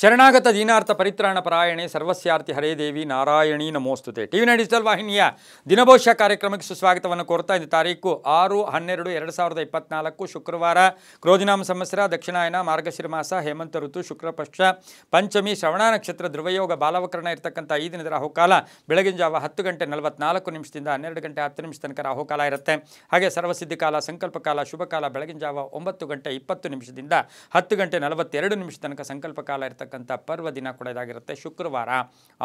ಶರಣಾಗತ ದೀನಾರ್ಥ ಪರಿತ್ರಾಣ ಪರಾಯಣೆ ಸರ್ವಸ್ಯಾರ್ಥಿ ಹರೇ ದೇವಿ Narayani ನಮೋಸ್ತುತೆ. ಟಿವಿ9 digital ವಾಹಿನಿಯ ದಿನಭವಿಷ್ಯ ಕಾರ್ಯಕ್ರಮಕ್ಕೆ ಸುಸ್ವಾಗತವನ್ನು ಕೋರ್ತಾ ಇದ್ದ ತಾರೀಕು 6/12/2024 ಶುಕ್ರವಾರ, ಕ್ರೋಧಿನಾಮ ಸಂವತ್ಸರ, ದಕ್ಷಿಣಾಯನ, ಮಾರ್ಗಶಿರ ಮಾಸ, ಹೇಮಂತ ಋತು, ಶುಕ್ಲಪಕ್ಷ, ಪಂಚಮಿ, ಶ್ರವಣ ನಕ್ಷತ್ರ, ಧ್ರುವಯೋಗ, ಬಾಲವಕರಣ ಇರತಕ್ಕಂಥ ಈ ದಿನದ ರಾಹುಕಾಲ ಬೆಳಗಿನ ಜಾವ 10:44 ದಿಂದ 12:10 ತನಕ ರಾಹುಕಾಲ ಇರುತ್ತೆ. ಹಾಗೆ ಸರ್ವಸಿದ್ಧಿ ಕಾಲ, ಸಂಕಲ್ಪ ಕಾಲ, ಶುಭ ಕಾಲ ಬೆಳಗಿನ ಜಾವ 9:20 ದಿಂದ 10:42 ತನಕ ಸಂಕಲ್ಪ ಕಾಲ ಇರ್ತಕ್ಕಂಥ ಪರ್ವ ದಿನ ಕೂಡ ಇದಾಗಿರುತ್ತೆ. ಶುಕ್ರವಾರ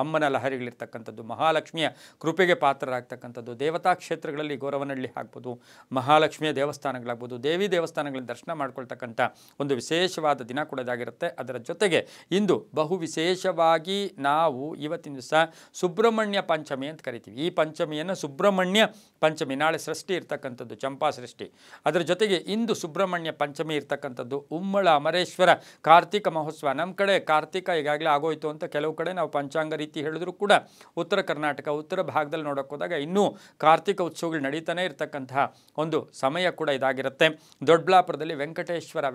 ಅಮ್ಮನ ಲಹರಿಗಳಿರ್ತಕ್ಕಂಥದ್ದು, ಮಹಾಲಕ್ಷ್ಮಿಯ ಕೃಪೆಗೆ ಪಾತ್ರರಾಗ್ತಕ್ಕಂಥದ್ದು, ದೇವತಾ ಕ್ಷೇತ್ರಗಳಲ್ಲಿ ಗೋರವನಹಳ್ಳಿ ಆಗ್ಬೋದು, ಮಹಾಲಕ್ಷ್ಮಿಯ ದೇವಸ್ಥಾನಗಳಾಗ್ಬೋದು, ದೇವಿ ದೇವಸ್ಥಾನಗಳಲ್ಲಿ ದರ್ಶನ ಮಾಡ್ಕೊಳ್ತಕ್ಕಂಥ ಒಂದು ವಿಶೇಷವಾದ ದಿನ ಕೂಡ ಇದಾಗಿರುತ್ತೆ. ಅದರ ಜೊತೆಗೆ ಇಂದು ಬಹು ವಿಶೇಷವಾಗಿ ನಾವು ಇವತ್ತಿನ ದಿವಸ ಸುಬ್ರಹ್ಮಣ್ಯ ಪಂಚಮಿ ಅಂತ ಕರಿತೀವಿ. ಈ ಪಂಚಮಿಯನ್ನು ಸುಬ್ರಹ್ಮಣ್ಯ ಪಂಚಮಿ, ನಾಳೆ ಸೃಷ್ಟಿ ಇರ್ತಕ್ಕಂಥದ್ದು, ಚಂಪಾ ಸೃಷ್ಟಿ. ಅದರ ಜೊತೆಗೆ ಇಂದು ಸುಬ್ರಹ್ಮಣ್ಯ ಪಂಚಮಿ ಇರ್ತಕ್ಕಂಥದ್ದು, ಉಮ್ಮಳ ಅಮರೇಶ್ವರ ಕಾರ್ತಿಕ ಮಹೋತ್ಸವ. ನಮ್ಮ ಕಡೆ ಕಾರ್ತಿಕ ಈಗಾಗಲೇ ಆಗೋಯ್ತು ಅಂತ ಕೆಲವು ಕಡೆ ನಾವು ಪಂಚಾಂಗ ರೀತಿ ಹೇಳಿದ್ರು ಕೂಡ ಉತ್ತರ ಕರ್ನಾಟಕ, ಉತ್ತರ ಭಾಗದಲ್ಲಿ ನೋಡೋಕೆ ಹೋದಾಗ ಇನ್ನೂ ಕಾರ್ತಿಕ ಉತ್ಸವಗಳು ನಡೀತಾನೆ ಇರತಕ್ಕಂತಹ ಒಂದು ಸಮಯ ಕೂಡ ಇದಾಗಿರುತ್ತೆ. ದೊಡ್ಡಬಳ್ಳಾಪುರದಲ್ಲಿ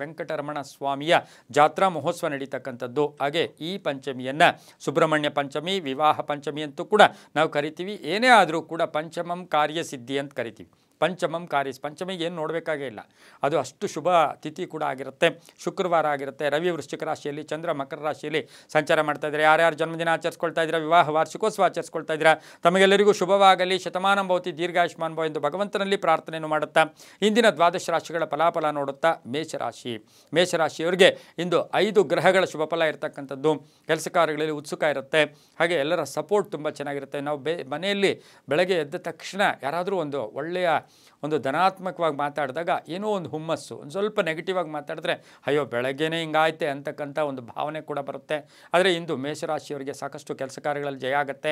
ವೆಂಕಟರಮಣ ಸ್ವಾಮಿಯ ಜಾತ್ರಾ ಮಹೋತ್ಸವ ನಡೀತಕ್ಕಂಥದ್ದು. ಹಾಗೆ ಈ ಪಂಚಮಿಯನ್ನು ಸುಬ್ರಹ್ಮಣ್ಯ ಪಂಚಮಿ, ವಿವಾಹ ಪಂಚಮಿ ಅಂತೂ ಕೂಡ ನಾವು ಕರಿತೀವಿ. ಏನೇ ಆದರೂ ಕೂಡ ಪಂಚಮಂ ಕಾರ್ಯಸಿದ್ಧಿ ಅಂತ ಕರಿತೀವಿ. ಪಂಚಮಿಗೆ ಏನು ನೋಡಬೇಕಾಗೇ ಇಲ್ಲ, ಅದು ಅಷ್ಟು ಶುಭ ತಿಥಿ ಕೂಡ ಆಗಿರುತ್ತೆ. ಶುಕ್ರವಾರ ಆಗಿರುತ್ತೆ. ರವಿ ವೃಶ್ಚಿಕ ರಾಶಿಯಲ್ಲಿ, ಚಂದ್ರ ಮಕರ ರಾಶಿಯಲ್ಲಿ ಸಂಚಾರ ಮಾಡ್ತಾ ಇದ್ದಾರೆ. ಯಾರ್ಯಾರು ಜನ್ಮದಿನ ಆಚರಿಸ್ಕೊಳ್ತಾ ಇದ್ದೀರಾ, ವಿವಾಹ ವಾರ್ಷಿಕೋತ್ಸವ ಆಚರಿಸ್ಕೊಳ್ತಾ ಇದ್ದೀರಾ, ತಮಗೆಲ್ಲರಿಗೂ ಶುಭವಾಗಲಿ, ಶತಮಾನಂ ಭವತಿ, ದೀರ್ಘಾಯುಷ್ಮಾನ್ ಭವ ಎಂದು ಭಗವಂತನಲ್ಲಿ ಪ್ರಾರ್ಥನೆಯನ್ನು ಮಾಡುತ್ತಾ ಇಂದಿನ ದ್ವಾದಶ ರಾಶಿಗಳ ಫಲಾಫಲ ನೋಡುತ್ತಾ ಮೇಷರಾಶಿಯವರಿಗೆ ಇಂದು 5 ಗ್ರಹಗಳ ಶುಭ ಫಲ ಇರತಕ್ಕಂಥದ್ದು. ಕೆಲಸ ಕಾರ್ಯಗಳಲ್ಲಿ ಉತ್ಸುಕ ಇರುತ್ತೆ. ಹಾಗೆ ಎಲ್ಲರ ಸಪೋರ್ಟ್ ತುಂಬ ಚೆನ್ನಾಗಿರುತ್ತೆ. ನಾವು ಮನೆಯಲ್ಲಿ ಬೆಳಗ್ಗೆ ಎದ್ದ ತಕ್ಷಣ ಯಾರಾದರೂ ಒಂದು ಒಳ್ಳೆಯ ಒಂದು ಧನಾತ್ಮಕವಾಗಿ ಮಾತಾಡಿದಾಗ ಏನೋ ಒಂದು ಹುಮ್ಮಸ್ಸು, ಒಂದು ಸ್ವಲ್ಪ ನೆಗೆಟಿವ್ ಆಗಿ ಮಾತಾಡಿದ್ರೆ ಅಯ್ಯೋ ಬೆಳಗ್ಗೆನೇ ಹಿಂಗಾಯ್ತೆ ಅಂತಕ್ಕಂಥ ಒಂದು ಭಾವನೆ ಕೂಡ ಬರುತ್ತೆ. ಆದರೆ ಇಂದು ಮೇಷರಾಶಿಯವರಿಗೆ ಸಾಕಷ್ಟು ಕೆಲಸ ಕಾರ್ಯಗಳಲ್ಲಿ ಜಯ ಆಗುತ್ತೆ.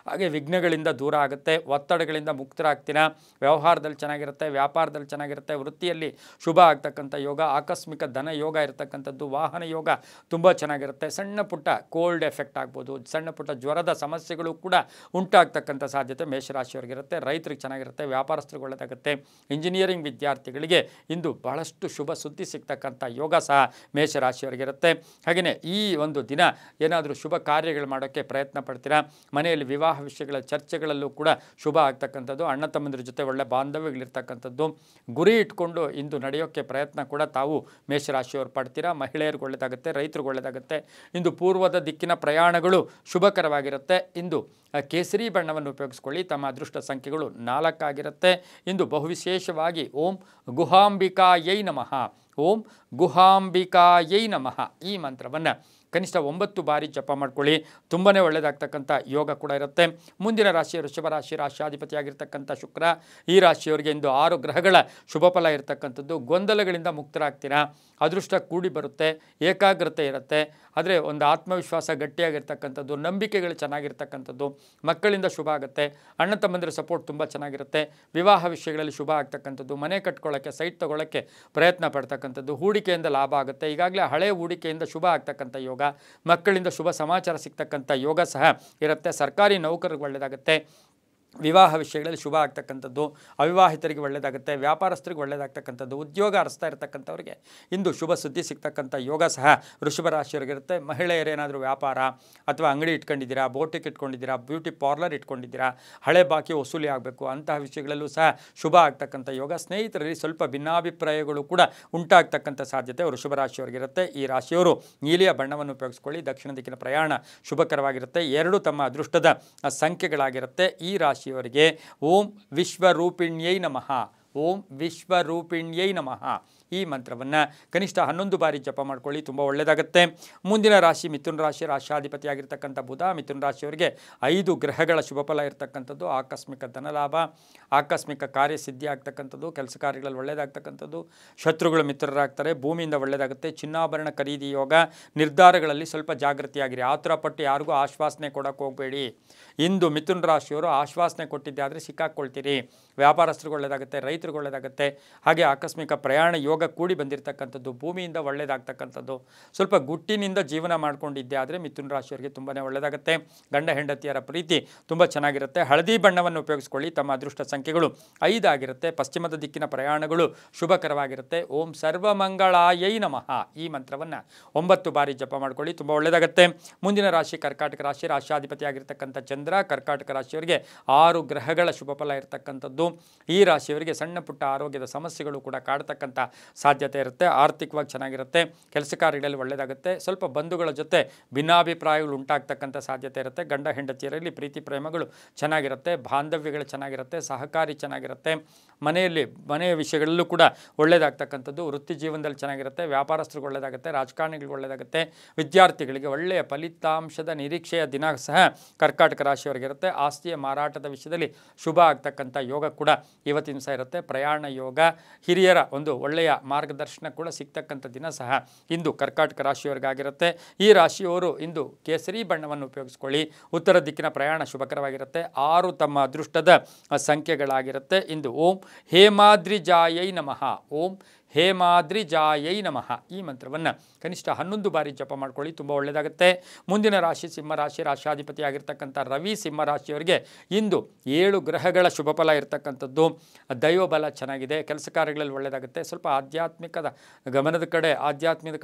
ಹಾಗೆ ವಿಘ್ನಗಳಿಂದ ದೂರ ಆಗುತ್ತೆ, ಒತ್ತಡಗಳಿಂದ ಮುಕ್ತರಾಗ್ತೀರಾ. ವ್ಯವಹಾರದಲ್ಲಿ ಚೆನ್ನಾಗಿರುತ್ತೆ, ವ್ಯಾಪಾರದಲ್ಲಿ ಚೆನ್ನಾಗಿರುತ್ತೆ, ವೃತ್ತಿಯಲ್ಲಿ ಶುಭ ಆಗ್ತಕ್ಕಂಥ ಯೋಗ, ಆಕಸ್ಮಿಕ ಧನ ಯೋಗ ಇರತಕ್ಕಂಥದ್ದು, ವಾಹನ ಯೋಗ ತುಂಬ ಚೆನ್ನಾಗಿರುತ್ತೆ. ಸಣ್ಣ ಪುಟ್ಟ ಕೋಲ್ಡ್ ಎಫೆಕ್ಟ್ ಆಗ್ಬೋದು, ಸಣ್ಣ ಪುಟ್ಟ ಜ್ವರದ ಸಮಸ್ಯೆಗಳು ಕೂಡ ಉಂಟಾಗ್ತಕ್ಕಂಥ ಸಾಧ್ಯತೆ ಮೇಷರಾಶಿಯವರಿಗಿರುತ್ತೆ. ರೈತರಿಗೆ ಚೆನ್ನಾಗಿರುತ್ತೆ, ವ್ಯಾಪಾರಸ್ಥರಿಗೆ ಒಳ್ಳೆಯದಾಗುತ್ತೆ. ಇಂಜಿನಿಯರಿಂಗ್ ವಿದ್ಯಾರ್ಥಿಗಳಿಗೆ ಇಂದು ಬಹಳಷ್ಟು ಶುಭ ಸುದ್ದಿ ಸಿಗ್ತಕ್ಕಂಥ ಯೋಗ ಸಹ ಮೇಷರಾಶಿಯವರಿಗಿರುತ್ತೆ. ಹಾಗೆಯೇ ಈ ಒಂದು ದಿನ ಏನಾದರೂ ಶುಭ ಕಾರ್ಯಗಳು ಮಾಡೋಕ್ಕೆ ಪ್ರಯತ್ನ ಪಡ್ತೀರಾ. ಮನೆಯಲ್ಲಿ ವಿವಾಹ ವಿಷಯಗಳ ಚರ್ಚೆಗಳಲ್ಲೂ ಕೂಡ ಶುಭ ಆಗ್ತಕ್ಕಂಥದ್ದು. ಅಣ್ಣ ತಮ್ಮಂದಿರ ಜೊತೆ ಒಳ್ಳೆ ಬಾಂಧವ್ಯಗಳಿರ್ತಕ್ಕಂಥದ್ದು. ಗುರಿ ಇಟ್ಕೊಂಡು ಇಂದು ನಡೆಯೋಕ್ಕೆ ಪ್ರಯತ್ನ ಕೂಡ ತಾವು ಮೇಷರಾಶಿಯವರು ಪಡ್ತೀರಾ. ಮಹಿಳೆಯರಿಗೆ ಒಳ್ಳೆಯದಾಗುತ್ತೆ, ರೈತರಿಗೆ ಒಳ್ಳೆಯದಾಗುತ್ತೆ. ಇಂದು ಪೂರ್ವದ ದಿಕ್ಕಿನ ಪ್ರಯಾಣಗಳು ಶುಭಕರವಾಗಿರುತ್ತೆ. ಇಂದು ಕೇಸರಿ ಬಣ್ಣವನ್ನು ಉಪಯೋಗಿಸ್ಕೊಳ್ಳಿ. ತಮ್ಮ ಅದೃಷ್ಟ ಸಂಖ್ಯೆಗಳು 4 ಆಗಿರುತ್ತೆ. ಇಂದು ಬಹುವಿಶೇಷವಾಗಿ ಓಂ ಗುಹಾಂಬಿಕಾಯೈ ನಮಃ, ಓಂ ಗುಹಾಂಬಿಕಾಯೈ ನಮಃ ಈ ಮಂತ್ರವನ್ನು ಕನಿಷ್ಠ 9 ಬಾರಿ ಜಪ ಮಾಡ್ಕೊಳ್ಳಿ. ತುಂಬಾ ಒಳ್ಳೆಯದಾಗ್ತಕ್ಕಂಥ ಯೋಗ ಕೂಡ ಇರುತ್ತೆ. ಮುಂದಿನ ರಾಶಿ ವೃಷಭ ರಾಶಿ, ರಾಶಿಯಾಧಿಪತಿಯಾಗಿರ್ತಕ್ಕಂಥ ಶುಕ್ರ. ಈ ರಾಶಿಯವರಿಗೆ ಇಂದು 6 ಗ್ರಹಗಳ ಶುಭ ಫಲ ಇರತಕ್ಕಂಥದ್ದು. ಗೊಂದಲಗಳಿಂದ ಮುಕ್ತರಾಗ್ತೀರಾ. ಅದೃಷ್ಟ ಕೂಡಿ ಬರುತ್ತೆ, ಏಕಾಗ್ರತೆ ಇರುತ್ತೆ. ಆದರೆ ಒಂದು ಆತ್ಮವಿಶ್ವಾಸ ಗಟ್ಟಿಯಾಗಿರ್ತಕ್ಕಂಥದ್ದು, ನಂಬಿಕೆಗಳು ಚೆನ್ನಾಗಿರ್ತಕ್ಕಂಥದ್ದು. ಮಕ್ಕಳಿಂದ ಶುಭ ಆಗುತ್ತೆ. ಅಣ್ಣ ತಮ್ಮಂದಿರ ಸಪೋರ್ಟ್ ತುಂಬ ಚೆನ್ನಾಗಿರುತ್ತೆ. ವಿವಾಹ ವಿಷಯಗಳಲ್ಲಿ ಶುಭ ಆಗ್ತಕ್ಕಂಥದ್ದು. ಮನೆ ಕಟ್ಕೊಳ್ಳೋಕ್ಕೆ, ಸೈಟ್ ತೊಗೊಳ್ಳೋಕ್ಕೆ ಪ್ರಯತ್ನ ಪಡ್ತಕ್ಕಂಥದ್ದು. ಹೂಡಿಕೆಯಿಂದ ಲಾಭ ಆಗುತ್ತೆ. ಈಗಾಗಲೇ ಹಳೆ ಹೂಡಿಕೆಯಿಂದ ಶುಭ ಆಗ್ತಕ್ಕಂಥ ಯೋಗ, ಮಕ್ಕಳಿಂದ ಶುಭ ಸಮಾಚಾರ ಸಿಗ್ತಕ್ಕಂಥ ಯೋಗ ಸಹ ಇರುತ್ತೆ. ಸರ್ಕಾರಿ ನೌಕರರಿಗೆ ಒಳ್ಳೆಯದಾಗುತ್ತೆ. ವಿವಾಹ ವಿಷಯಗಳಲ್ಲಿ ಶುಭ ಆಗ್ತಕ್ಕಂಥದ್ದು. ಅವಿವಾಹಿತರಿಗೆ ಒಳ್ಳೆಯದಾಗುತ್ತೆ. ವ್ಯಾಪಾರಸ್ಥರಿಗೆ ಒಳ್ಳೆಯದಾಗ್ತಕ್ಕಂಥದ್ದು. ಉದ್ಯೋಗ ಅರಸ್ತಾ ಇರತಕ್ಕಂಥವ್ರಿಗೆ ಇಂದು ಶುಭ ಸುದ್ದಿ ಸಿಗ್ತಕ್ಕಂಥ ಯೋಗ ಸಹ ವೃಷಭ ರಾಶಿಯವರಿಗಿರುತ್ತೆ. ಮಹಿಳೆಯರೇನಾದರೂ ವ್ಯಾಪಾರ ಅಥವಾ ಅಂಗಡಿ ಇಟ್ಕೊಂಡಿದ್ದೀರಾ, ಬೋಟಿಕ್ ಇಟ್ಕೊಂಡಿದ್ದೀರಾ, ಬ್ಯೂಟಿ ಪಾರ್ಲರ್ ಇಟ್ಕೊಂಡಿದ್ದೀರಾ, ಹಳೆ ಬಾಕಿ ವಸೂಲಿ ಆಗಬೇಕು, ಅಂತಹ ವಿಷಯಗಳಲ್ಲೂ ಸಹ ಶುಭ ಆಗ್ತಕ್ಕಂಥ ಯೋಗ. ಸ್ನೇಹಿತರಲ್ಲಿ ಸ್ವಲ್ಪ ಭಿನ್ನಾಭಿಪ್ರಾಯಗಳು ಕೂಡ ಉಂಟಾಗ್ತಕ್ಕಂಥ ಸಾಧ್ಯತೆ ವೃಷಭ ರಾಶಿಯವರಿಗಿರುತ್ತೆ. ಈ ರಾಶಿಯವರು ನೀಲಿಯ ಬಣ್ಣವನ್ನು ಉಪಯೋಗಿಸ್ಕೊಳ್ಳಿ. ದಕ್ಷಿಣ ದಿಕ್ಕಿನ ಪ್ರಯಾಣ ಶುಭಕರವಾಗಿರುತ್ತೆ. 2 ತಮ್ಮ ಅದೃಷ್ಟದ ಸಂಖ್ಯೆಗಳಾಗಿರುತ್ತೆ. ಈ ರಾಶಿಯವರಿಗೆ ಓಂ ವಿಶ್ವರೂಪಿಣ್ಯೈ ನಮಃ, ಓಂ ವಿಶ್ವರೂಪಿಣ್ಯೈ ನಮಃ ಈ ಮಂತ್ರವನ್ನು ಕನಿಷ್ಠ 11 ಬಾರಿ ಜಪ ಮಾಡ್ಕೊಳ್ಳಿ. ತುಂಬ ಒಳ್ಳೆಯದಾಗುತ್ತೆ. ಮುಂದಿನ ರಾಶಿ ಮಿಥುನ ರಾಶಿ, ರಾಶಿಯಾಧಿಪತಿಯಾಗಿರ್ತಕ್ಕಂಥ ಬುಧ. ಮಿಥುನ ರಾಶಿಯವರಿಗೆ 5 ಗ್ರಹಗಳ ಶುಭ ಫಲ ಇರತಕ್ಕಂಥದ್ದು. ಆಕಸ್ಮಿಕ ಧನಲಾಭ, ಆಕಸ್ಮಿಕ ಕಾರ್ಯಸಿದ್ಧಿ ಆಗ್ತಕ್ಕಂಥದ್ದು. ಕೆಲಸ ಕಾರ್ಯಗಳಲ್ಲಿ ಒಳ್ಳೆಯದಾಗ್ತಕ್ಕಂಥದ್ದು. ಶತ್ರುಗಳು ಮಿತ್ರರಾಗ್ತಾರೆ. ಭೂಮಿಯಿಂದ ಒಳ್ಳೆಯದಾಗುತ್ತೆ. ಚಿನ್ನಾಭರಣ ಖರೀದಿ ಯೋಗ. ನಿರ್ಧಾರಗಳಲ್ಲಿ ಸ್ವಲ್ಪ ಜಾಗೃತಿಯಾಗಿರಿ. ಆತುರಪಟ್ಟು ಯಾರಿಗೂ ಆಶ್ವಾಸನೆ ಕೊಡೋಕ್ಕೆ ಹೋಗಬೇಡಿ. ಇಂದು ಮಿಥುನ ರಾಶಿಯವರು ಆಶ್ವಾಸನೆ ಕೊಟ್ಟಿದ್ದೆ ಆದರೆ ಸಿಕ್ಕಾಕ್ಕೊಳ್ತೀರಿ. ವ್ಯಾಪಾರಸ್ಥರಿಗೆ ಒಳ್ಳೆಯದಾಗುತ್ತೆ, ರೈತರಿಗೆ ಒಳ್ಳೆಯದಾಗುತ್ತೆ. ಹಾಗೆ ಆಕಸ್ಮಿಕ ಪ್ರಯಾಣ ಯೋಗ ಯೋಗ ಕೂಡಿ ಬಂದಿರತಕ್ಕಂಥದ್ದು, ಭೂಮಿಯಿಂದ ಒಳ್ಳೆಯದಾಗ್ತಕ್ಕಂಥದ್ದು, ಸ್ವಲ್ಪ ಗುಟ್ಟಿನಿಂದ ಜೀವನ ಮಾಡ್ಕೊಂಡಿದ್ದೆ ಆದರೆ ಮಿಥುನ ರಾಶಿಯವರಿಗೆ ತುಂಬಾ ಒಳ್ಳೆಯದಾಗುತ್ತೆ. ಗಂಡ ಹೆಂಡತಿಯರ ಪ್ರೀತಿ ತುಂಬ ಚೆನ್ನಾಗಿರುತ್ತೆ. ಹಳದಿ ಬಣ್ಣವನ್ನು ಉಪಯೋಗಿಸ್ಕೊಳ್ಳಿ. ತಮ್ಮ ಅದೃಷ್ಟ ಸಂಖ್ಯೆಗಳು 5 ಆಗಿರುತ್ತೆ. ಪಶ್ಚಿಮದ ದಿಕ್ಕಿನ ಪ್ರಯಾಣಗಳು ಶುಭಕರವಾಗಿರುತ್ತೆ. ಓಂ ಸರ್ವಮಂಗಳಾಯೈ ನಮಃ ಈ ಮಂತ್ರವನ್ನು 9 ಬಾರಿ ಜಪ ಮಾಡ್ಕೊಳ್ಳಿ, ತುಂಬ ಒಳ್ಳೆಯದಾಗುತ್ತೆ. ಮುಂದಿನ ರಾಶಿ ಕರ್ಕಾಟಕ ರಾಶಿ. ರಾಶಿಯಾಧಿಪತಿ ಆಗಿರ್ತಕ್ಕಂಥ ಚಂದ್ರ. ಕರ್ಕಾಟಕ ರಾಶಿಯವರಿಗೆ 6 ಗ್ರಹಗಳ ಶುಭ ಫಲ ಇರತಕ್ಕಂಥದ್ದು. ಈ ರಾಶಿಯವರಿಗೆ ಸಣ್ಣ ಪುಟ್ಟ ಆರೋಗ್ಯದ ಸಮಸ್ಯೆಗಳು ಕೂಡ ಕಾಡ್ತಕ್ಕಂಥ ಸಾಧ್ಯತೆ ಇರುತ್ತೆ. ಆರ್ಥಿಕವಾಗಿ ಚೆನ್ನಾಗಿರುತ್ತೆ. ಕೆಲಸ ಕಾರ್ಯಗಳಲ್ಲಿ ಒಳ್ಳೆಯದಾಗುತ್ತೆ. ಸ್ವಲ್ಪ ಬಂಧುಗಳ ಜೊತೆ ಭಿನ್ನಾಭಿಪ್ರಾಯಗಳು ಉಂಟಾಗ್ತಕ್ಕಂಥ ಸಾಧ್ಯತೆ ಇರುತ್ತೆ. ಗಂಡ ಹೆಂಡತಿಯರಲ್ಲಿ ಪ್ರೀತಿ ಪ್ರೇಮಗಳು ಚೆನ್ನಾಗಿರುತ್ತೆ. ಬಾಂಧವ್ಯಗಳು ಚೆನ್ನಾಗಿರುತ್ತೆ. ಸಹಕಾರಿ ಚೆನ್ನಾಗಿರುತ್ತೆ. ಮನೆಯ ವಿಷಯಗಳಲ್ಲೂ ಕೂಡ ಒಳ್ಳೆಯದಾಗ್ತಕ್ಕಂಥದ್ದು. ವೃತ್ತಿ ಜೀವನದಲ್ಲಿ ಚೆನ್ನಾಗಿರುತ್ತೆ. ವ್ಯಾಪಾರಸ್ಥರಿಗೆ ಒಳ್ಳೆಯದಾಗುತ್ತೆ. ರಾಜಕಾರಣಿಗಳಿಗೆ ಒಳ್ಳೆಯದಾಗುತ್ತೆ. ವಿದ್ಯಾರ್ಥಿಗಳಿಗೆ ಒಳ್ಳೆಯ ಫಲಿತಾಂಶದ ನಿರೀಕ್ಷೆಯ ದಿನ ಸಹ ಕರ್ಕಾಟಕ ರಾಶಿಯವರಿಗಿರುತ್ತೆ. ಆಸ್ತಿಯ ಮಾರಾಟದ ವಿಷಯದಲ್ಲಿ ಶುಭ ಆಗ್ತಕ್ಕಂಥ ಯೋಗ ಕೂಡ ಇವತ್ತಿನ ಸಹ ಇರುತ್ತೆ. ಪ್ರಯಾಣ ಯೋಗ, ಹಿರಿಯರ ಒಂದು ಒಳ್ಳೆಯ ಮಾರ್ಗದರ್ಶನ ಕೂಡ ಸಿಗ್ತಕ್ಕಂಥ ದಿನ ಸಹ ಇಂದು ಕರ್ಕಾಟಕ ರಾಶಿಯವರಿಗಾಗಿರುತ್ತೆ. ಈ ರಾಶಿಯವರು ಇಂದು ಕೇಸರಿ ಬಣ್ಣವನ್ನು ಉಪಯೋಗಿಸ್ಕೊಳ್ಳಿ. ಉತ್ತರ ದಿಕ್ಕಿನ ಪ್ರಯಾಣ ಶುಭಕರವಾಗಿರುತ್ತೆ. 6 ತಮ್ಮ ಅದೃಷ್ಟದ ಸಂಖ್ಯೆಗಳಾಗಿರುತ್ತೆ. ಇಂದು ಓಂ ಹೇಮಾದ್ರಿಜಾಯೈ ನಮಃ, ಓಂ ಹೇಮಾದ್ರಿಜಾಯೈ ನಮಃ ಈ ಮಂತ್ರವನ್ನು ಕನಿಷ್ಠ 11 ಬಾರಿ ಜಪ ಮಾಡ್ಕೊಳ್ಳಿ, ತುಂಬ ಒಳ್ಳೆಯದಾಗುತ್ತೆ. ಮುಂದಿನ ರಾಶಿ ಸಿಂಹರಾಶಿ. ರಾಶಿಯಾಧಿಪತಿ ಆಗಿರ್ತಕ್ಕಂಥ ರವಿ ಸಿಂಹರಾಶಿಯವರಿಗೆ ಇಂದು 7 ಗ್ರಹಗಳ ಶುಭ ಫಲ ಇರತಕ್ಕಂಥದ್ದು. ದೈವಬಲ ಚೆನ್ನಾಗಿದೆ. ಕೆಲಸ ಕಾರ್ಯಗಳಲ್ಲಿ ಒಳ್ಳೆಯದಾಗುತ್ತೆ. ಸ್ವಲ್ಪ ಆಧ್ಯಾತ್ಮಿಕದ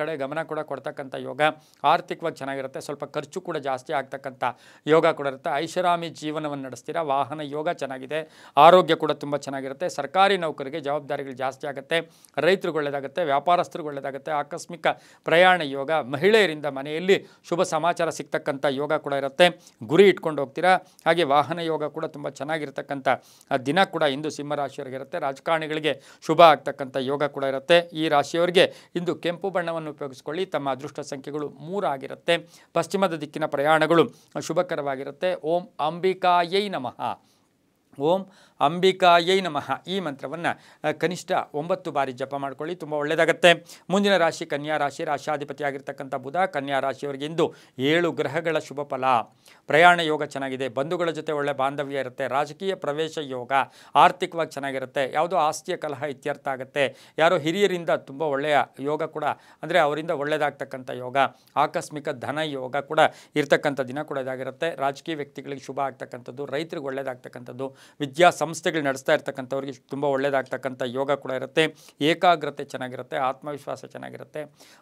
ಕಡೆ ಗಮನ ಕೂಡ ಕೊಡ್ತಕ್ಕಂಥ ಯೋಗ. ಆರ್ಥಿಕವಾಗಿ ಚೆನ್ನಾಗಿರುತ್ತೆ. ಸ್ವಲ್ಪ ಖರ್ಚು ಕೂಡ ಜಾಸ್ತಿ ಆಗ್ತಕ್ಕಂಥ ಯೋಗ ಕೂಡ ಇರುತ್ತೆ. ಐಷಾರಾಮಿ ಜೀವನವನ್ನು ನಡೆಸ್ತೀರಾ. ವಾಹನ ಯೋಗ ಚೆನ್ನಾಗಿದೆ. ಆರೋಗ್ಯ ಕೂಡ ತುಂಬ ಚೆನ್ನಾಗಿರುತ್ತೆ. ಸರ್ಕಾರಿ ನೌಕರಿಗೆ ಜವಾಬ್ದಾರಿಗಳು ಜಾಸ್ತಿ ಆಗುತ್ತೆ. ರೈತರಿಗೆ ಒಳ್ಳೆಯದಾಗುತ್ತೆ. ವ್ಯಾಪಾರಸ್ಥರಿಗೆ ಒಳ್ಳೆಯದಾಗುತ್ತೆ. ಆಕಸ್ಮಿಕ ಪ್ರಯಾಣ ಯೋಗ. ಮಹಿಳೆಯರಿಂದ ಮನೆಯಲ್ಲಿ ಶುಭ ಸಮಾಚಾರ ಸಿಗ್ತಕ್ಕಂಥ ಯೋಗ ಕೂಡ ಇರುತ್ತೆ. ಗುರಿ ಇಟ್ಕೊಂಡು ಹೋಗ್ತೀರಾ. ಹಾಗೆ ವಾಹನ ಯೋಗ ಕೂಡ ತುಂಬ ಚೆನ್ನಾಗಿರ್ತಕ್ಕಂಥ ದಿನ ಕೂಡ ಇಂದು ಸಿಂಹರಾಶಿಯವರಿಗೆ ಇರುತ್ತೆ. ರಾಜಕಾರಣಿಗಳಿಗೆ ಶುಭ ಆಗ್ತಕ್ಕಂಥ ಯೋಗ ಕೂಡ ಇರುತ್ತೆ. ಈ ರಾಶಿಯವರಿಗೆ ಇಂದು ಕೆಂಪು ಬಣ್ಣವನ್ನು ಉಪಯೋಗಿಸ್ಕೊಳ್ಳಿ. ತಮ್ಮ ಅದೃಷ್ಟ ಸಂಖ್ಯೆಗಳು 3 ಆಗಿರುತ್ತೆ. ಪಶ್ಚಿಮದ ದಿಕ್ಕಿನ ಪ್ರಯಾಣಗಳು ಶುಭಕರವಾಗಿರುತ್ತೆ. ಓಂ ಅಂಬಿಕಾಯೈ ನಮಃ, ಓಂ ಅಂಬಿಕಾಯೈ ನಮಃ ಈ ಮಂತ್ರವನ್ನು ಕನಿಷ್ಠ 9 ಬಾರಿ ಜಪ ಮಾಡ್ಕೊಳ್ಳಿ, ತುಂಬ ಒಳ್ಳೆಯದಾಗುತ್ತೆ. ಮುಂದಿನ ರಾಶಿ ಕನ್ಯಾ ರಾಶಿ. ರಾಶಿಯಾಧಿಪತಿ ಆಗಿರ್ತಕ್ಕಂಥ ಬುಧ. ಕನ್ಯಾ ರಾಶಿಯವರಿಗೆ ಇಂದು 7 ಗ್ರಹಗಳ ಶುಭ ಫಲ. ಪ್ರಯಾಣ ಯೋಗ ಚೆನ್ನಾಗಿದೆ. ಬಂಧುಗಳ ಜೊತೆ ಒಳ್ಳೆ ಬಾಂಧವ್ಯ ಇರುತ್ತೆ. ರಾಜಕೀಯ ಪ್ರವೇಶ ಯೋಗ. ಆರ್ಥಿಕವಾಗಿ ಚೆನ್ನಾಗಿರುತ್ತೆ. ಯಾವುದೋ ಆಸ್ತಿಯ ಕಲಹ ಇತ್ಯರ್ಥ ಆಗುತ್ತೆ. ಯಾರೋ ಹಿರಿಯರಿಂದ ತುಂಬ ಒಳ್ಳೆಯ ಯೋಗ ಕೂಡ, ಅಂದರೆ ಅವರಿಂದ ಒಳ್ಳೆಯದಾಗ್ತಕ್ಕಂಥ ಯೋಗ. ಆಕಸ್ಮಿಕ ಧನ ಯೋಗ ಕೂಡ ಇರ್ತಕ್ಕಂಥ ದಿನ ಕೂಡ ಇದಾಗಿರುತ್ತೆ. ರಾಜಕೀಯ ವ್ಯಕ್ತಿಗಳಿಗೆ ಶುಭ ಆಗ್ತಕ್ಕಂಥದ್ದು. ರೈತರಿಗೆ ಒಳ್ಳೆಯದಾಗ್ತಕ್ಕಂಥದ್ದು. ವಿದ್ಯಾಸಂಸ್ಥೆಗಳು ನಡೆಸ್ತಾ ಇರ್ತಕ್ಕಂಥವ್ರಿಗೆ ತುಂಬ ಒಳ್ಳೆಯದಾಗ್ತಕ್ಕಂಥ ಯೋಗ ಕೂಡ ಇರುತ್ತೆ. ಏಕಾಗ್ರತೆ ಚೆನ್ನಾಗಿರುತ್ತೆ. ಆತ್ಮವಿಶ್ವಾಸ ಚೆನ್ನಾಗಿರುತ್ತೆ.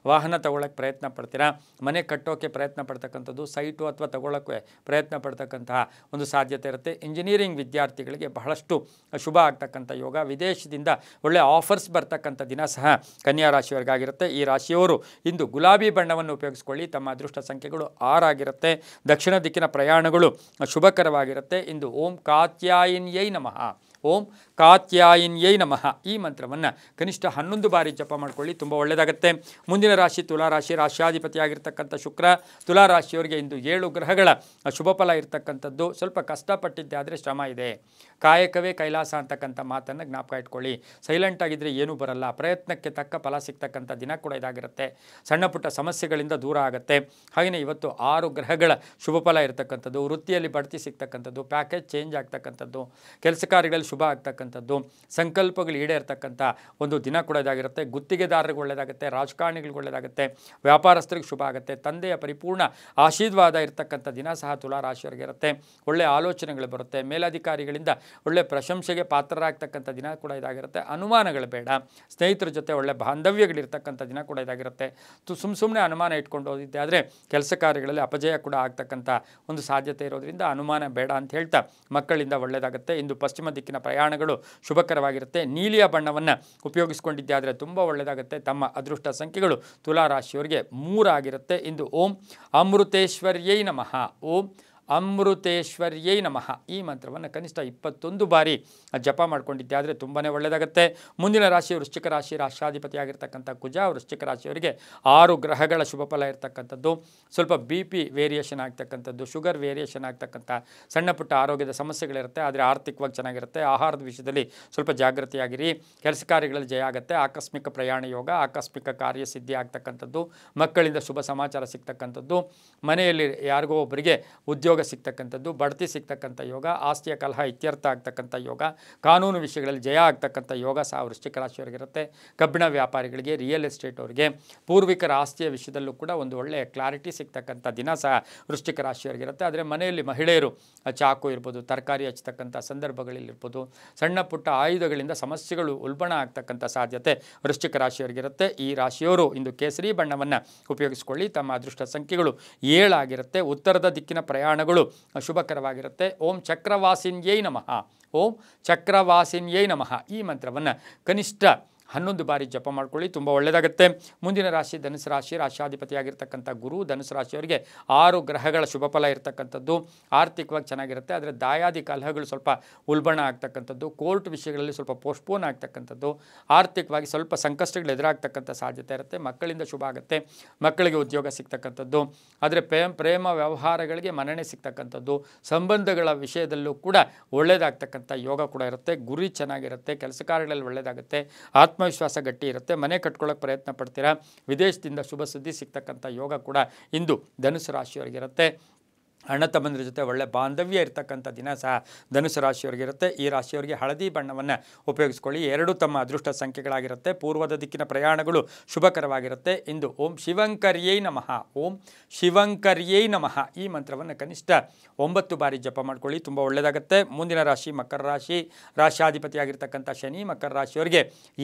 ವಾಹನ ತಗೊಳ್ಳೋಕ್ಕೆ ಪ್ರಯತ್ನ ಪಡ್ತೀರಾ. ಮನೆ ಕಟ್ಟೋಕ್ಕೆ ಪ್ರಯತ್ನ ಪಡ್ತಕ್ಕಂಥದ್ದು. ಸೈಟು ಅಥವಾ ತಗೊಳ್ಳೋಕ್ಕೆ ಪ್ರಯತ್ನ ಪಡ್ತಕ್ಕಂತಹ ಒಂದು ಸಾಧ್ಯತೆ ಇರುತ್ತೆ. ಇಂಜಿನಿಯರಿಂಗ್ ವಿದ್ಯಾರ್ಥಿಗಳಿಗೆ ಬಹಳಷ್ಟು ಶುಭ ಆಗ್ತಕ್ಕಂಥ ಯೋಗ. ವಿದೇಶದಿಂದ ಒಳ್ಳೆಯ ಆಫರ್ಸ್ ಬರ್ತಕ್ಕಂಥ ದಿನ ಸಹ ಕನ್ಯಾ ರಾಶಿಯವರಿಗಾಗಿರುತ್ತೆ. ಈ ರಾಶಿಯವರು ಇಂದು ಗುಲಾಬಿ ಬಣ್ಣವನ್ನು ಉಪಯೋಗಿಸ್ಕೊಳ್ಳಿ. ತಮ್ಮ ಅದೃಷ್ಟ ಸಂಖ್ಯೆಗಳು 6 ಆಗಿರುತ್ತೆ. ದಕ್ಷಿಣ ದಿಕ್ಕಿನ ಪ್ರಯಾಣಗಳು ಶುಭಕರವಾಗಿರುತ್ತೆ. ಇಂದು ಓಂ ಕಾತ್ಯಾಯಿನ್ಯೈ ನಮಃ, ಓಂ ಕಾತ್ಯಾಯಿನ್ಯೈ ನಮಃ ಈ ಮಂತ್ರವನ್ನು ಕನಿಷ್ಠ 11 ಬಾರಿ ಜಪ ಮಾಡ್ಕೊಳ್ಳಿ, ತುಂಬ ಒಳ್ಳೆಯದಾಗುತ್ತೆ. ಮುಂದಿನ ರಾಶಿ ತುಲಾರಾಶಿ. ರಾಶಿಯಾಧಿಪತಿಯಾಗಿರ್ತಕ್ಕಂಥ ಶುಕ್ರ. ತುಲಾರಾಶಿಯವರಿಗೆ ಇಂದು 7 ಗ್ರಹಗಳ ಶುಭ ಫಲ ಇರ್ತಕ್ಕಂಥದ್ದು. ಸ್ವಲ್ಪ ಕಷ್ಟಪಟ್ಟಿದ್ದೆ ಆದರೆ ಶ್ರಮ ಇದೆ. ಕಾಯಕವೇ ಕೈಲಾಸ ಅಂತಕ್ಕಂಥ ಮಾತನ್ನು ಜ್ಞಾಪಕ ಇಟ್ಕೊಳ್ಳಿ. ಸೈಲೆಂಟ್ ಆಗಿದ್ದರೆ ಏನೂ ಬರಲ್ಲ. ಪ್ರಯತ್ನಕ್ಕೆ ತಕ್ಕ ಫಲ ಸಿಗ್ತಕ್ಕಂಥ ದಿನ ಕೂಡ ಇದಾಗಿರುತ್ತೆ. ಸಣ್ಣ ಪುಟ್ಟ ಸಮಸ್ಯೆಗಳಿಂದ ದೂರ ಆಗುತ್ತೆ. ಹಾಗೆಯೇ ಇವತ್ತು 6 ಗ್ರಹಗಳ ಶುಭ ಫಲ ಇರತಕ್ಕಂಥದ್ದು. ವೃತ್ತಿಯಲ್ಲಿ ಬಡ್ತಿ ಸಿಗ್ತಕ್ಕಂಥದ್ದು. ಪ್ಯಾಕೇಜ್ ಚೇಂಜ್ ಆಗ್ತಕ್ಕಂಥದ್ದು. ಕೆಲಸ ಕಾರ್ಯಗಳಲ್ಲಿ ಶುಭ ಆಗ್ತಕ್ಕಂಥದ್ದು. ಸಂಕಲ್ಪಗಳು ಈಡೇರ್ತಕ್ಕಂಥ ಒಂದು ದಿನ ಕೂಡ ಇದಾಗಿರುತ್ತೆ. ಗುತ್ತಿಗೆದಾರರಿಗೆ ಒಳ್ಳೆಯದಾಗುತ್ತೆ. ರಾಜಕಾರಣಿಗಳಿಗೆ ಒಳ್ಳೆಯದಾಗುತ್ತೆ. ವ್ಯಾಪಾರಸ್ಥರಿಗೆ ಶುಭ ಆಗುತ್ತೆ. ತಂದೆಯ ಪರಿಪೂರ್ಣ ಆಶೀರ್ವಾದ ಇರತಕ್ಕಂಥ ದಿನ ಸಹ ತುಲಾರಾಶಿಯವರಿಗೆ ಇರುತ್ತೆ. ಒಳ್ಳೆಯ ಆಲೋಚನೆಗಳು ಬರುತ್ತೆ. ಮೇಲಧಿಕಾರಿಗಳಿಂದ ಒಳ್ಳೆ ಪ್ರಶಂಸೆಗೆ ಪಾತ್ರರಾಗ್ತಕ್ಕಂಥ ದಿನ ಕೂಡ ಇದಾಗಿರುತ್ತೆ. ಅನುಮಾನಗಳು ಬೇಡ. ಸ್ನೇಹಿತರ ಜೊತೆ ಒಳ್ಳೆ ಬಾಂಧವ್ಯಗಳಿರ್ತಕ್ಕಂಥ ದಿನ ಕೂಡ ಇದಾಗಿರುತ್ತೆ. ಸುಮ್ಮನೆ ಅನುಮಾನ ಇಟ್ಕೊಂಡು ಹೋಗಿದ್ದೆ ಆದರೆ ಕೆಲಸ ಕಾರ್ಯಗಳಲ್ಲಿ ಅಪಜಯ ಕೂಡ ಆಗ್ತಕ್ಕಂಥ ಒಂದು ಸಾಧ್ಯತೆ ಇರೋದ್ರಿಂದ ಅನುಮಾನ ಬೇಡ ಅಂತ ಹೇಳ್ತಾ ಮಕ್ಕಳಿಂದ ಒಳ್ಳೆಯದಾಗುತ್ತೆ. ಇಂದು ಪಶ್ಚಿಮ ದಿಕ್ಕಿನ ಪ್ರಯಾಣಗಳು ಶುಭಕರವಾಗಿರುತ್ತೆ. ನೀಲಿಯ ಬಣ್ಣವನ್ನು ಉಪಯೋಗಿಸ್ಕೊಂಡಿದ್ದೆ ಆದರೆ ತುಂಬ ಒಳ್ಳೆಯದಾಗುತ್ತೆ. ತಮ್ಮ ಅದೃಷ್ಟ ಸಂಖ್ಯೆಗಳು ತುಲಾರಾಶಿಯವರಿಗೆ 3 ಆಗಿರುತ್ತೆ. ಇಂದು ಓಂ ಅಮೃತೇಶ್ವರ್ಯೈ ನಮಃ, ಓಂ ಅಮೃತೇಶ್ವರ್ಯೈ ನಮಃ ಈ ಮಂತ್ರವನ್ನು ಕನಿಷ್ಠ 21 ಬಾರಿ ಜಪ ಮಾಡ್ಕೊಂಡಿದ್ದೆ ಆದರೆ ತುಂಬಾ ಒಳ್ಳೆಯದಾಗುತ್ತೆ. ಮುಂದಿನ ರಾಶಿ ವೃಶ್ಚಿಕ ರಾಶಿ. ರಾಷ್ಟ್ರಾಧಿಪತಿಯಾಗಿರ್ತಕ್ಕಂಥ ಕುಜ. ವೃಶ್ಚಿಕ ರಾಶಿಯವರಿಗೆ 6 ಗ್ರಹಗಳ ಶುಭ ಫಲ ಇರ್ತಕ್ಕಂಥದ್ದು. ಸ್ವಲ್ಪ BP ವೇರಿಯೇಷನ್ ಆಗ್ತಕ್ಕಂಥದ್ದು, ಶುಗರ್ ವೇರಿಯೇಷನ್ ಆಗ್ತಕ್ಕಂಥ ಸಣ್ಣ ಪುಟ್ಟ ಆರೋಗ್ಯದ ಸಮಸ್ಯೆಗಳಿರುತ್ತೆ. ಆದರೆ ಆರ್ಥಿಕವಾಗಿ ಚೆನ್ನಾಗಿರುತ್ತೆ. ಆಹಾರದ ವಿಷಯದಲ್ಲಿ ಸ್ವಲ್ಪ ಜಾಗೃತಿಯಾಗಿರಿ. ಕೆಲಸ ಕಾರ್ಯಗಳಲ್ಲಿ ಜಯ ಆಗುತ್ತೆ. ಆಕಸ್ಮಿಕ ಪ್ರಯಾಣ ಯೋಗ. ಆಕಸ್ಮಿಕ ಕಾರ್ಯಸಿದ್ಧಿ ಆಗ್ತಕ್ಕಂಥದ್ದು. ಮಕ್ಕಳಿಂದ ಶುಭ ಸಮಾಚಾರ ಸಿಗ್ತಕ್ಕಂಥದ್ದು. ಮನೆಯಲ್ಲಿ ಯಾರಿಗೋ ಒಬ್ಬರಿಗೆ ಉದ್ಯೋಗ ಸಿಗ್ತಕ್ಕಂಥದ್ದು, ಬಡ್ತಿ ಸಿಗ್ತಕ್ಕಂಥ ಯೋಗ, ಆಸ್ತಿಯ ಕಲಹ ಇತ್ಯರ್ಥ ಆಗ್ತಕ್ಕಂಥ ಯೋಗ, ಕಾನೂನು ವಿಷಯಗಳಲ್ಲಿ ಜಯ ಆಗ್ತಕ್ಕಂಥ ಯೋಗ ಸಹ ವೃಶ್ಚಿಕ ರಾಶಿಯವರಿಗಿರುತ್ತೆ. ಕಬ್ಬಿಣ ವ್ಯಾಪಾರಿಗಳಿಗೆ, ರಿಯಲ್ ಎಸ್ಟೇಟ್ ಅವರಿಗೆ, ಪೂರ್ವಿಕರ ಆಸ್ತಿಯ ವಿಷಯದಲ್ಲೂ ಕೂಡ ಒಂದು ಒಳ್ಳೆಯ ಕ್ಲಾರಿಟಿ ಸಿಗ್ತಕ್ಕಂಥ ದಿನ ಸಹ ವೃಶ್ಚಿಕ ರಾಶಿಯವರಿಗಿರುತ್ತೆ. ಆದರೆ ಮನೆಯಲ್ಲಿ ಮಹಿಳೆಯರು ಚಾಕು ಇರ್ಬೋದು, ತರಕಾರಿ ಹಚ್ಚತಕ್ಕಂಥ ಸಂದರ್ಭಗಳಲ್ಲಿರ್ಬೋದು, ಸಣ್ಣ ಪುಟ್ಟ ಆಯುಧಗಳಿಂದ ಸಮಸ್ಯೆಗಳು ಉಲ್ಬಣ ಆಗ್ತಕ್ಕಂಥ ಸಾಧ್ಯತೆ ವೃಶ್ಚಿಕ ರಾಶಿಯವರಿಗಿರುತ್ತೆ. ಈ ರಾಶಿಯವರು ಇಂದು ಕೇಸರಿ ಬಣ್ಣವನ್ನು ಉಪಯೋಗಿಸಿಕೊಳ್ಳಿ. ತಮ್ಮ ಅದೃಷ್ಟ ಸಂಖ್ಯೆಗಳು 7 ಆಗಿರುತ್ತೆ. ಉತ್ತರದ ದಿಕ್ಕಿನ ಪ್ರಯಾಣಗಳು ಶುಭಕರವಾಗಿರುತ್ತೆ. ಓಂ ಚಕ್ರವಾಸಿನ್ಯೈ ನಮಃ, ಓಂ ಚಕ್ರವಾಸಿನ್ಯೈ ನಮಃ ಈ ಮಂತ್ರವನ್ನು ಕನಿಷ್ಠ 11 ಬಾರಿ ಜಪ ಮಾಡ್ಕೊಳ್ಳಿ, ತುಂಬ ಒಳ್ಳೆಯದಾಗುತ್ತೆ. ಮುಂದಿನ ರಾಶಿ ಧನುಸು ರಾಶಿ. ರಾಶಿಯಾಧಿಪತಿಯಾಗಿರ್ತಕ್ಕಂಥ ಗುರು ಧನುಸು ರಾಶಿಯವರಿಗೆ 6 ಗ್ರಹಗಳ ಶುಭ ಫಲ ಇರತಕ್ಕಂಥದ್ದು. ಆರ್ಥಿಕವಾಗಿ ಚೆನ್ನಾಗಿರುತ್ತೆ. ಆದರೆ ದಾಯಾದಿ ಕಲಹಗಳು ಸ್ವಲ್ಪ ಉಲ್ಬಣ ಆಗ್ತಕ್ಕಂಥದ್ದು, ಕೋರ್ಟ್ ವಿಷಯಗಳಲ್ಲಿ ಸ್ವಲ್ಪ ಪೋಸ್ಟ್ಪೋನ್ ಆಗ್ತಕ್ಕಂಥದ್ದು, ಆರ್ಥಿಕವಾಗಿ ಸ್ವಲ್ಪ ಸಂಕಷ್ಟಗಳು ಎದುರಾಗ್ತಕ್ಕಂಥ ಸಾಧ್ಯತೆ ಇರುತ್ತೆ. ಮಕ್ಕಳಿಂದ ಶುಭ ಆಗುತ್ತೆ, ಮಕ್ಕಳಿಗೆ ಉದ್ಯೋಗ ಸಿಗ್ತಕ್ಕಂಥದ್ದು. ಆದರೆ ಪ್ರೇಮ ವ್ಯವಹಾರಗಳಿಗೆ ಮನ್ನಣೆ ಸಿಗ್ತಕ್ಕಂಥದ್ದು, ಸಂಬಂಧಗಳ ವಿಷಯದಲ್ಲೂ ಕೂಡ ಒಳ್ಳೆಯದಾಗ್ತಕ್ಕಂಥ ಯೋಗ ಕೂಡ ಇರುತ್ತೆ. ಗುರಿ ಚೆನ್ನಾಗಿರುತ್ತೆ, ಕೆಲಸ ಕಾರ್ಯಗಳಲ್ಲಿ ಒಳ್ಳೆಯದಾಗುತ್ತೆ, ಆತ್ಮವಿಶ್ವಾಸ ಗಟ್ಟಿ ಇರುತ್ತೆ, ಮನೆ ಕಟ್ಕೊಳ್ಳೋಕೆ ಪ್ರಯತ್ನ ಪಡ್ತೀರಾ, ವಿದೇಶದಿಂದ ಶುಭ ಸುದ್ದಿ ಸಿಗ್ತಕ್ಕಂಥ ಯೋಗ ಕೂಡ ಇಂದು ಧನುಸು ರಾಶಿಯವರಿಗಿರುತ್ತೆ. ಅಣ್ಣ ತಮ್ಮಂದ್ರ ಜೊತೆ ಒಳ್ಳೆ ಬಾಂಧವ್ಯ ಇರತಕ್ಕಂಥ ದಿನ ಸಹ ಧನುಸು ರಾಶಿಯವರಿಗಿರುತ್ತೆ. ಈ ರಾಶಿಯವರಿಗೆ ಹಳದಿ ಬಣ್ಣವನ್ನು ಉಪಯೋಗಿಸ್ಕೊಳ್ಳಿ. 2 ತಮ್ಮ ಅದೃಷ್ಟ ಸಂಖ್ಯೆಗಳಾಗಿರುತ್ತೆ. ಪೂರ್ವದ ದಿಕ್ಕಿನ ಪ್ರಯಾಣಗಳು ಶುಭಕರವಾಗಿರುತ್ತೆ. ಇಂದು ಓಂ ಶಿವಂಕರ್ಯೈ ನಮಃ, ಓಂ ಶಿವಂಕರ್ಯೈ ನಮಃ ಈ ಮಂತ್ರವನ್ನು ಕನಿಷ್ಠ 9 ಬಾರಿ ಜಪ ಮಾಡ್ಕೊಳ್ಳಿ, ತುಂಬ ಒಳ್ಳೆಯದಾಗುತ್ತೆ. ಮುಂದಿನ ರಾಶಿ ಮಕರ ರಾಶಿ. ರಾಶಿಯಾಧಿಪತಿಯಾಗಿರ್ತಕ್ಕಂಥ ಶನಿ ಮಕರ ರಾಶಿಯವರಿಗೆ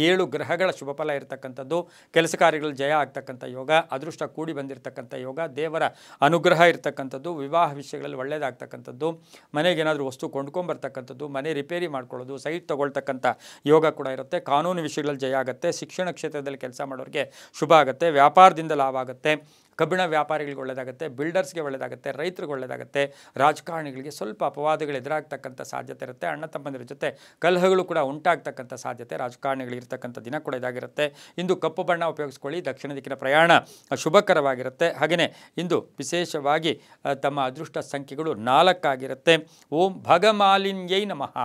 7 ಗ್ರಹಗಳ ಶುಭ ಫಲ ಇರತಕ್ಕಂಥದ್ದು. ಕೆಲಸ ಕಾರ್ಯಗಳು ಜಯ ಆಗ್ತಕ್ಕಂಥ ಯೋಗ, ಅದೃಷ್ಟ ಕೂಡಿ ಬಂದಿರತಕ್ಕಂಥ ಯೋಗ, ದೇವರ ಅನುಗ್ರಹ ಇರತಕ್ಕಂಥದ್ದು, ವಿವಾಹ ವಿಷಯಗಳಲ್ಲಿ ಒಳ್ಳೆಯದಾಗ್ತಕ್ಕಂಥದ್ದು, ಮನೆಗೆ ಏನಾದರೂ ವಸ್ತು ಕೊಂಡ್ಕೊಂಬರ್ತಕ್ಕಂಥದ್ದು, ಮನೆ ರಿಪೇರಿ ಮಾಡ್ಕೊಳ್ಳೋದು, ಸೈಟ್ ತೊಗೊಳ್ತಕ್ಕಂಥ ಯೋಗ ಕೂಡ ಇರುತ್ತೆ. ಕಾನೂನು ವಿಷಯಗಳಲ್ಲಿ ಜಯ ಆಗುತ್ತೆ. ಶಿಕ್ಷಣ ಕ್ಷೇತ್ರದಲ್ಲಿ ಕೆಲಸ ಮಾಡೋರಿಗೆ ಶುಭ ಆಗುತ್ತೆ. ವ್ಯಾಪಾರದಿಂದ ಲಾಭ ಆಗುತ್ತೆ. ಕಬ್ಬಿಣ ವ್ಯಾಪಾರಿಗಳಿಗೆ ಒಳ್ಳೆಯದಾಗುತ್ತೆ, ಬಿಲ್ಡರ್ಸ್ಗೆ ಒಳ್ಳೆಯದಾಗುತ್ತೆ, ರೈತರಿಗೆ ಒಳ್ಳೆಯದಾಗುತ್ತೆ. ರಾಜಕಾರಣಿಗಳಿಗೆ ಸ್ವಲ್ಪ ಅಪವಾದಗಳು ಎದುರಾಗ್ತಕ್ಕಂಥ ಸಾಧ್ಯತೆ ಇರುತ್ತೆ. ಅಣ್ಣ ತಮ್ಮಂದಿರ ಜೊತೆ ಕಲಹಗಳು ಕೂಡ ಉಂಟಾಗ್ತಕ್ಕಂಥ ಸಾಧ್ಯತೆ ರಾಜಕಾರಣಿಗಳಿರ್ತಕ್ಕಂಥ ದಿನ ಕೂಡ ಇದಾಗಿರುತ್ತೆ. ಇಂದು ಕಪ್ಪು ಬಣ್ಣ ಉಪಯೋಗಿಸ್ಕೊಳ್ಳಿ. ದಕ್ಷಿಣ ದಿಕ್ಕಿನ ಪ್ರಯಾಣ ಶುಭಕರವಾಗಿರುತ್ತೆ. ಹಾಗೆಯೇ ಇಂದು ವಿಶೇಷವಾಗಿ ತಮ್ಮ ಅದೃಷ್ಟ ಸಂಖ್ಯೆಗಳು 4 ಆಗಿರುತ್ತೆ. ಓಂ ಭಗಮಾಲಿನ್ಯೈ ನಮಃ,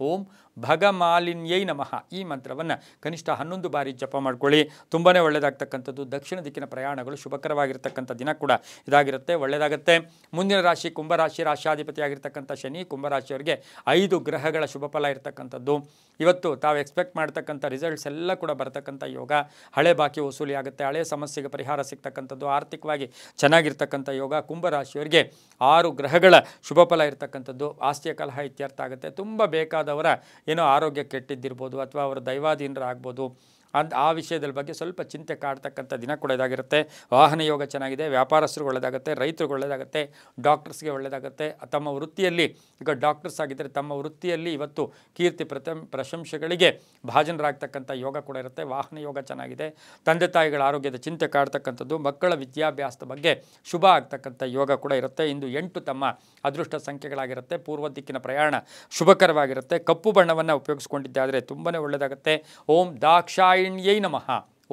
ಓಂ ಭಗಮಾಲಿನ್ಯೈ ನಮಃ ಈ ಮಂತ್ರವನ್ನು ಕನಿಷ್ಠ 11 ಬಾರಿ ಜಪ ಮಾಡ್ಕೊಳ್ಳಿ, ತುಂಬಾ ಒಳ್ಳೆಯದಾಗ್ತಕ್ಕಂಥದ್ದು. ದಕ್ಷಿಣ ದಿಕ್ಕಿನ ಪ್ರಯಾಣಗಳು ಶುಭಕರವಾಗಿರ್ತಕ್ಕಂಥ ದಿನ ಕೂಡ ಇದಾಗಿರುತ್ತೆ, ಒಳ್ಳೆಯದಾಗುತ್ತೆ. ಮುಂದಿನ ರಾಶಿ ಕುಂಭರಾಶಿ. ರಾಶಿಯಾಧಿಪತಿಯಾಗಿರ್ತಕ್ಕಂಥ ಶನಿ ಕುಂಭರಾಶಿಯವರಿಗೆ 5 ಗ್ರಹಗಳ ಶುಭ ಫಲ ಇರತಕ್ಕಂಥದ್ದು. ಇವತ್ತು ತಾವು ಎಕ್ಸ್ಪೆಕ್ಟ್ ಮಾಡ್ತಕ್ಕಂಥ ರಿಸಲ್ಟ್ಸ್ ಎಲ್ಲ ಕೂಡ ಬರ್ತಕ್ಕಂಥ ಯೋಗ. ಹಳೆ ಬಾಕಿ ವಸೂಲಿ ಆಗುತ್ತೆ, ಹಳೆ ಸಮಸ್ಯೆಗೆ ಪರಿಹಾರ ಸಿಗ್ತಕ್ಕಂಥದ್ದು, ಆರ್ಥಿಕವಾಗಿ ಚೆನ್ನಾಗಿರ್ತಕ್ಕಂಥ ಯೋಗ. ಕುಂಭರಾಶಿಯವರಿಗೆ 6 ಗ್ರಹಗಳ ಶುಭ ಫಲ ಇರತಕ್ಕಂಥದ್ದು. ಆಸ್ತಿಯ ಕಲಹ ಇತ್ಯರ್ಥ ಆಗುತ್ತೆ. ತುಂಬ ಬೇಕಾದವರ ಏನೋ ಆರೋಗ್ಯ ಕೆಟ್ಟಿದ್ದಿರ್ಬೋದು ಅಥವಾ ಅವರು ದೈವಾಧೀನರಾಗ್ಬೋದು. ಆ ವಿಷಯದ ಬಗ್ಗೆ ಸ್ವಲ್ಪ ಚಿಂತೆ ಕಾಡ್ತಕ್ಕಂಥ ದಿನ ಕೂಡ ಇದಾಗಿರುತ್ತೆ. ವಾಹನ ಯೋಗ ಚೆನ್ನಾಗಿದೆ. ವ್ಯಾಪಾರಸ್ಥರಿಗೆ ಒಳ್ಳೆಯದಾಗುತ್ತೆ, ರೈತರಿಗೆ ಒಳ್ಳೆಯದಾಗುತ್ತೆ, ಡಾಕ್ಟರ್ಸ್ಗೆ ಒಳ್ಳೆಯದಾಗುತ್ತೆ. ತಮ್ಮ ವೃತ್ತಿಯಲ್ಲಿ ಈಗ ಡಾಕ್ಟರ್ಸ್ ಆಗಿದ್ದರೆ ತಮ್ಮ ವೃತ್ತಿಯಲ್ಲಿ ಇವತ್ತು ಕೀರ್ತಿ ಪ್ರಶಂಸೆಗಳಿಗೆ ಭಾಜನರಾಗ್ತಕ್ಕಂಥ ಯೋಗ ಕೂಡ ಇರುತ್ತೆ. ವಾಹನ ಯೋಗ ಚೆನ್ನಾಗಿದೆ. ತಂದೆ ತಾಯಿಗಳ ಆರೋಗ್ಯದ ಚಿಂತೆ ಕಾಡ್ತಕ್ಕಂಥದ್ದು, ಮಕ್ಕಳ ವಿದ್ಯಾಭ್ಯಾಸದ ಬಗ್ಗೆ ಶುಭ ಆಗ್ತಕ್ಕಂಥ ಯೋಗ ಕೂಡ ಇರುತ್ತೆ. ಇಂದು 8 ತಮ್ಮ ಅದೃಷ್ಟ ಸಂಖ್ಯೆಗಳಾಗಿರುತ್ತೆ. ಪೂರ್ವ ದಿಕ್ಕಿನ ಪ್ರಯಾಣ ಶುಭಕರವಾಗಿರುತ್ತೆ. ಕಪ್ಪು ಬಣ್ಣವನ್ನು ಉಪಯೋಗಿಸ್ಕೊಂಡಿದ್ದಾದರೆ ತುಂಬಾ ಒಳ್ಳೆಯದಾಗುತ್ತೆ. ಓಂ ದಾಕ್ಷಾಯಿಣ್ಯೈ ನಮಃ,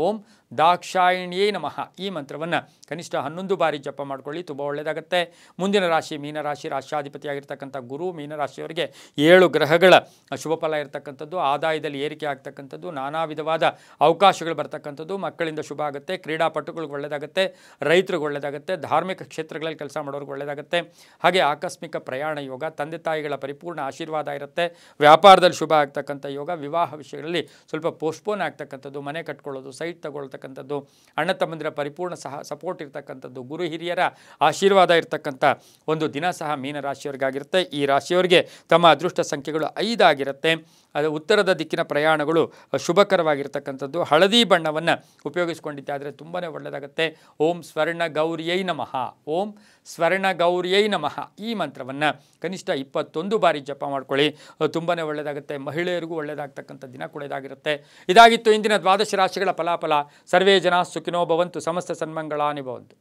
ಓಂ ದಾಕ್ಷಾಯಿಣ್ಯೈ ನಮಃ ಈ ಮಂತ್ರವನ್ನು ಕನಿಷ್ಠ 11 ಬಾರಿ ಜಪ ಮಾಡ್ಕೊಳ್ಳಿ, ತುಂಬ ಒಳ್ಳೆಯದಾಗುತ್ತೆ. ಮುಂದಿನ ರಾಶಿ ಮೀನರಾಶಿ. ರಾಶಿಯಾಧಿಪತಿಯಾಗಿರ್ತಕ್ಕಂಥ ಗುರು ಮೀನರಾಶಿಯವರಿಗೆ 7 ಗ್ರಹಗಳ ಶುಭ ಫಲ ಇರತಕ್ಕಂಥದ್ದು. ಆದಾಯದಲ್ಲಿ ಏರಿಕೆ ಆಗ್ತಕ್ಕಂಥದ್ದು, ನಾನಾ ವಿಧವಾದ ಅವಕಾಶಗಳು ಬರ್ತಕ್ಕಂಥದ್ದು, ಮಕ್ಕಳಿಂದ ಶುಭ ಆಗುತ್ತೆ, ಕ್ರೀಡಾಪಟುಗಳಿಗೆ ಒಳ್ಳೆಯದಾಗುತ್ತೆ, ರೈತರಿಗೆ ಒಳ್ಳೆಯದಾಗುತ್ತೆ, ಧಾರ್ಮಿಕ ಕ್ಷೇತ್ರಗಳಲ್ಲಿ ಕೆಲಸ ಮಾಡೋರಿಗೆ ಒಳ್ಳೆಯದಾಗುತ್ತೆ. ಹಾಗೆ ಆಕಸ್ಮಿಕ ಪ್ರಯಾಣ ಯೋಗ, ತಂದೆ ತಾಯಿಗಳ ಪರಿಪೂರ್ಣ ಆಶೀರ್ವಾದ ಇರುತ್ತೆ. ವ್ಯಾಪಾರದಲ್ಲಿ ಶುಭ ಆಗ್ತಕ್ಕಂಥ ಯೋಗ. ವಿವಾಹ ವಿಷಯಗಳಲ್ಲಿ ಸ್ವಲ್ಪ ಪೋಸ್ಟ್ಪೋನ್ ಆಗ್ತಕ್ಕಂಥದ್ದು, ಮನೆ ಕಟ್ಕೊಳ್ಳೋದು, ಸೈಟ್ ತಗೊಳ್ತಕ್ಕಂಥದ್ದು, ಅಣ್ಣ ತಮ್ಮಂದಿರ ಪರಿಪೂರ್ಣ ಸಪೋರ್ಟ್ ಇರ್ತಕ್ಕಂಥದ್ದು, ಗುರು ಹಿರಿಯರ ಆಶೀರ್ವಾದ ಇರ್ತಕ್ಕಂಥ ಒಂದು ದಿನ ಸಹ ಮೀನರಾಶಿಯವರಿಗಾಗಿರುತ್ತೆ. ಈ ರಾಶಿಯವರಿಗೆ ತಮ್ಮ ಅದೃಷ್ಟ ಸಂಖ್ಯೆಗಳು 5 ಆಗಿರುತ್ತೆ. ಅದು ಉತ್ತರದ ದಿಕ್ಕಿನ ಪ್ರಯಾಣಗಳು ಶುಭಕರವಾಗಿರ್ತಕ್ಕಂಥದ್ದು. ಹಳದಿ ಬಣ್ಣವನ್ನು ಉಪಯೋಗಿಸ್ಕೊಂಡಿದ್ದಾದರೆ ತುಂಬಾ ಒಳ್ಳೆಯದಾಗುತ್ತೆ. ಓಂ ಸ್ವರ್ಣ ಗೌರಿಯೈ ನಮಃ, ಓಂ ಸ್ವರ್ಣ ಗೌರಿಯೈ ನಮಃ ಈ ಮಂತ್ರವನ್ನು ಕನಿಷ್ಠ 21 ಬಾರಿ ಜಪ ಮಾಡ್ಕೊಳ್ಳಿ, ತುಂಬಾ ಒಳ್ಳೆಯದಾಗುತ್ತೆ. ಮಹಿಳೆಯರಿಗೂ ಒಳ್ಳೆಯದಾಗ್ತಕ್ಕಂಥ ದಿನ ಕೂಡ ಇದಾಗಿರುತ್ತೆ. ಇದಾಗಿತ್ತು ಇಂದಿನ 12 ರಾಶಿಗಳ ಫಲಾಫಲ. ಸರ್ವೇ ಜನ ಸುಖಿನೋ ಭವಂತು, ಸಮಸ್ತ ಸನ್ಮಂಗಳಾನಿ ಭವಂತು.